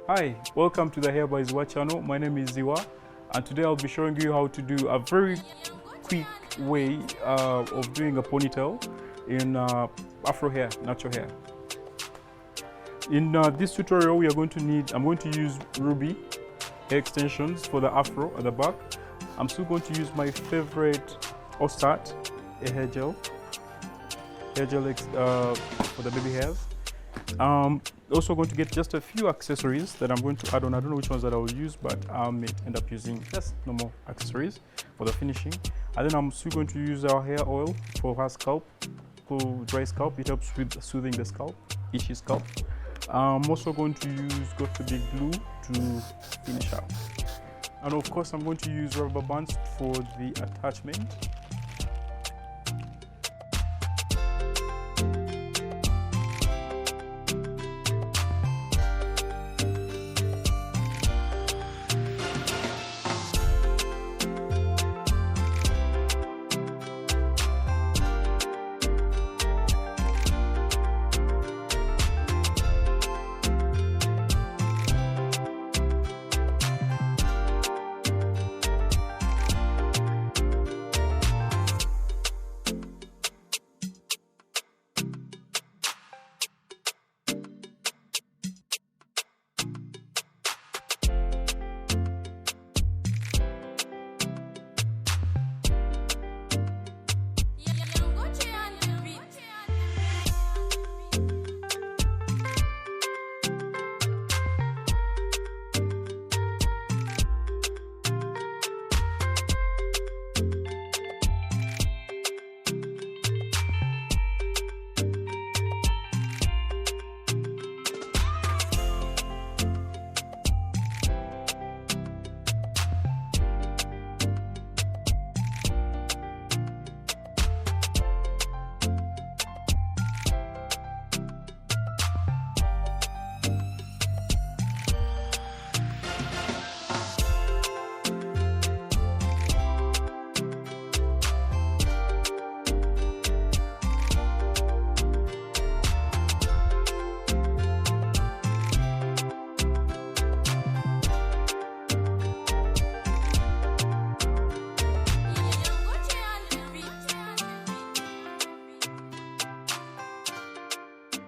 Hi, welcome to the Hair by Ziwa channel. My name is Ziwa, and today I'll be showing you how to do a very quick way of doing a ponytail in afro hair, natural hair. In this tutorial, I'm going to use Ruby hair extensions for the afro at the back. I'm still going to use my favorite Ostart, a hair gel for the baby hairs. Also going to get just a few accessories that I'm going to add on. I don't know which ones that I will use, but I may end up using just normal accessories for the finishing. And then I'm still going to use our hair oil for her scalp, for dry scalp. It helps with soothing the scalp, itchy scalp. I'm also going to use Big glue to finish up. And of course, I'm going to use rubber bands for the attachment.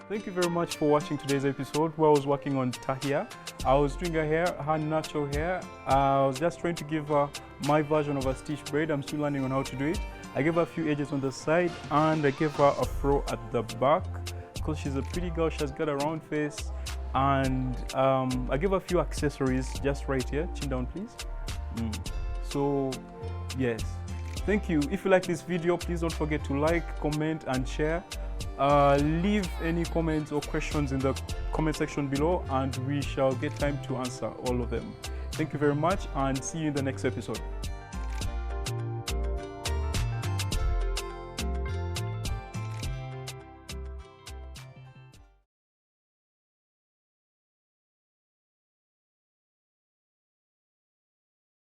Thank you very much for watching today's episode where I was working on Tahia. I was doing her natural hair. I was just trying to give her my version of a stitch braid. I'm still learning on how to do it. I gave her a few edges on the side and I gave her a fro at the back because she's a pretty girl. She's got a round face, and I gave her a few accessories just right here. Chin down, please. So yes, thank you. If you like this video, please don't forget to like, comment and share. Leave any comments or questions in the comment section below and we shall get time to answer all of them. Thank you very much and see you in the next episode.